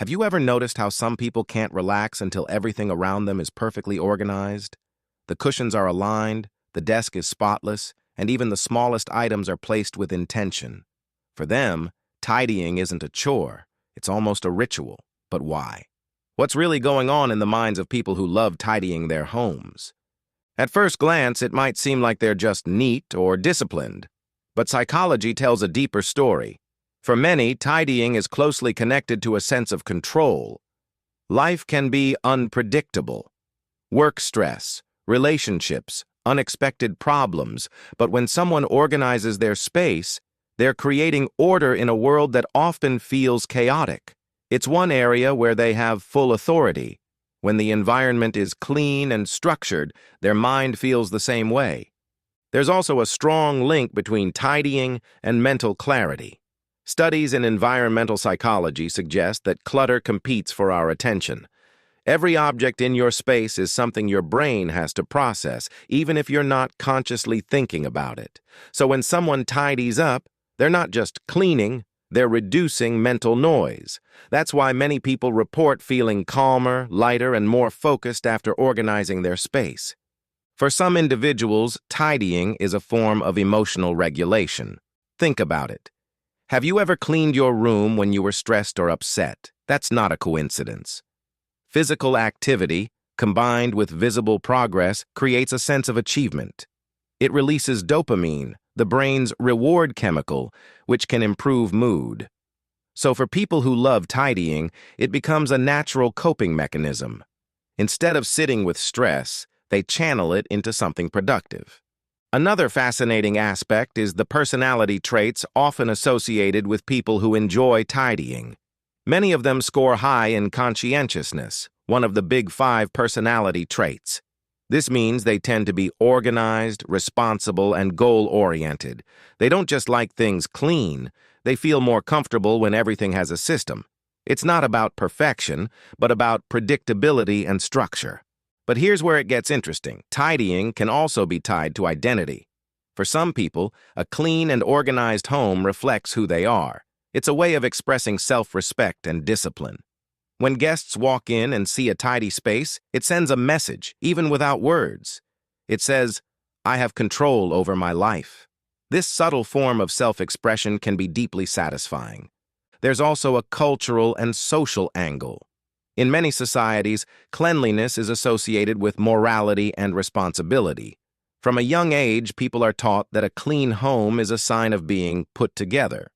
Have you ever noticed how some people can't relax until everything around them is perfectly organized? The cushions are aligned, the desk is spotless, and even the smallest items are placed with intention. For them, tidying isn't a chore, it's almost a ritual. But why? What's really going on in the minds of people who love tidying their homes? At first glance, it might seem like they're just neat or disciplined. But psychology tells a deeper story. For many, tidying is closely connected to a sense of control. Life can be unpredictable. Work stress, relationships, unexpected problems, but when someone organizes their space, they're creating order in a world that often feels chaotic. It's one area where they have full authority. When the environment is clean and structured, their mind feels the same way. There's also a strong link between tidying and mental clarity. Studies in environmental psychology suggest that clutter competes for our attention. Every object in your space is something your brain has to process, even if you're not consciously thinking about it. So when someone tidies up, they're not just cleaning, they're reducing mental noise. That's why many people report feeling calmer, lighter, and more focused after organizing their space. For some individuals, tidying is a form of emotional regulation. Think about it. Have you ever cleaned your room when you were stressed or upset? That's not a coincidence. Physical activity, combined with visible progress, creates a sense of achievement. It releases dopamine, the brain's reward chemical, which can improve mood. So for people who love tidying, it becomes a natural coping mechanism. Instead of sitting with stress, they channel it into something productive. Another fascinating aspect is the personality traits often associated with people who enjoy tidying. Many of them score high in conscientiousness, one of the big 5 personality traits. This means they tend to be organized, responsible, and goal-oriented. They don't just like things clean, they feel more comfortable when everything has a system. It's not about perfection, but about predictability and structure. But here's where it gets interesting. Tidying can also be tied to identity. For some people, a clean and organized home reflects who they are. It's a way of expressing self-respect and discipline. When guests walk in and see a tidy space, it sends a message, even without words. It says, "I have control over my life." This subtle form of self-expression can be deeply satisfying. There's also a cultural and social angle. In many societies, cleanliness is associated with morality and responsibility. From a young age, people are taught that a clean home is a sign of being put together.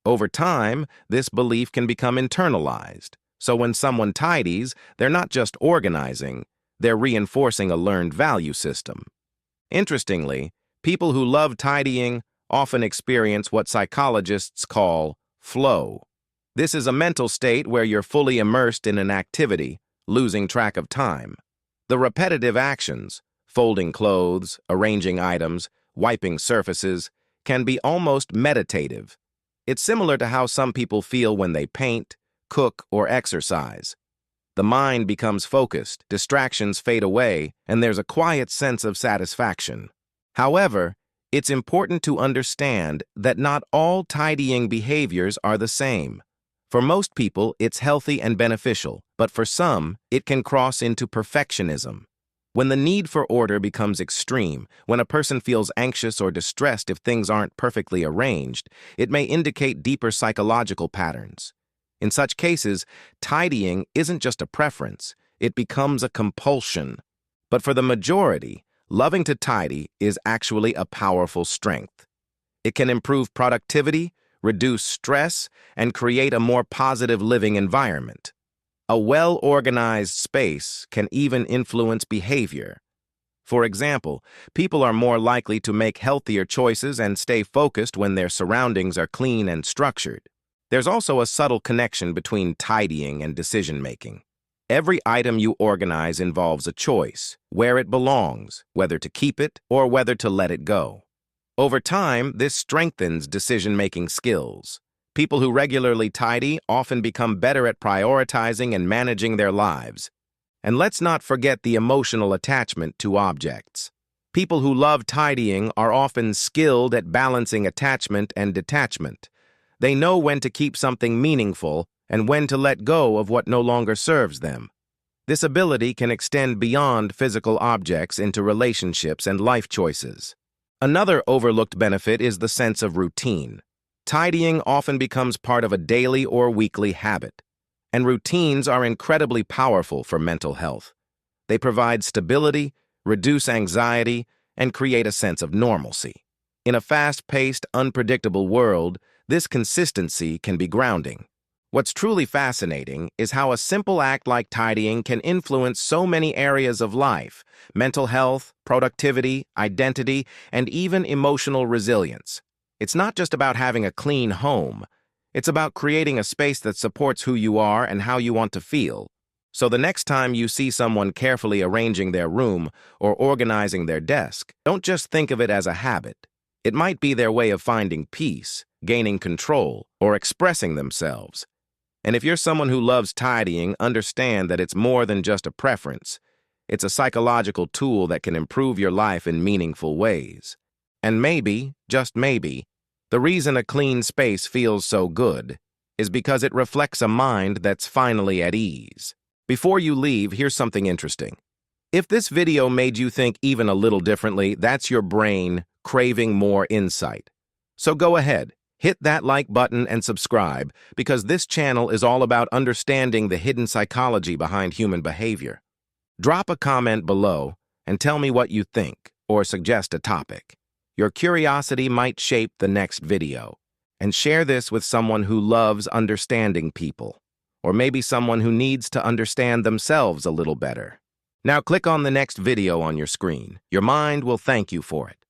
Over time, this belief can become internalized. So when someone tidies, they're not just organizing, they're reinforcing a learned value system. Interestingly, people who love tidying often experience what psychologists call flow. This is a mental state where you're fully immersed in an activity, losing track of time. The repetitive actions, folding clothes, arranging items, wiping surfaces, can be almost meditative. It's similar to how some people feel when they paint, cook, or exercise. The mind becomes focused, distractions fade away, and there's a quiet sense of satisfaction. However, it's important to understand that not all tidying behaviors are the same. For most people, it's healthy and beneficial, but for some, it can cross into perfectionism. When the need for order becomes extreme, when a person feels anxious or distressed if things aren't perfectly arranged, it may indicate deeper psychological patterns. In such cases, tidying isn't just a preference, it becomes a compulsion. But for the majority, loving to tidy is actually a powerful strength. It can improve productivity, reduce stress, and create a more positive living environment. A well-organized space can even influence behavior. For example, people are more likely to make healthier choices and stay focused when their surroundings are clean and structured. There's also a subtle connection between tidying and decision-making. Every item you organize involves a choice, where it belongs, whether to keep it or whether to let it go. Over time, this strengthens decision-making skills. People who regularly tidy often become better at prioritizing and managing their lives. And let's not forget the emotional attachment to objects. People who love tidying are often skilled at balancing attachment and detachment. They know when to keep something meaningful and when to let go of what no longer serves them. This ability can extend beyond physical objects into relationships and life choices. Another overlooked benefit is the sense of routine. Tidying often becomes part of a daily or weekly habit, and routines are incredibly powerful for mental health. They provide stability, reduce anxiety, and create a sense of normalcy. In a fast-paced, unpredictable world, this consistency can be grounding. What's truly fascinating is how a simple act like tidying can influence so many areas of life: mental health, productivity, identity, and even emotional resilience. It's not just about having a clean home. It's about creating a space that supports who you are and how you want to feel. So the next time you see someone carefully arranging their room or organizing their desk, don't just think of it as a habit. It might be their way of finding peace, gaining control, or expressing themselves. And if you're someone who loves tidying, understand that it's more than just a preference. It's a psychological tool that can improve your life in meaningful ways. And maybe, just maybe, the reason a clean space feels so good is because it reflects a mind that's finally at ease. Before you leave, here's something interesting. If this video made you think even a little differently, that's your brain craving more insight. So go ahead. Hit that like button and subscribe, because this channel is all about understanding the hidden psychology behind human behavior. Drop a comment below and tell me what you think, or suggest a topic. Your curiosity might shape the next video. And share this with someone who loves understanding people, or maybe someone who needs to understand themselves a little better. Now click on the next video on your screen. Your mind will thank you for it.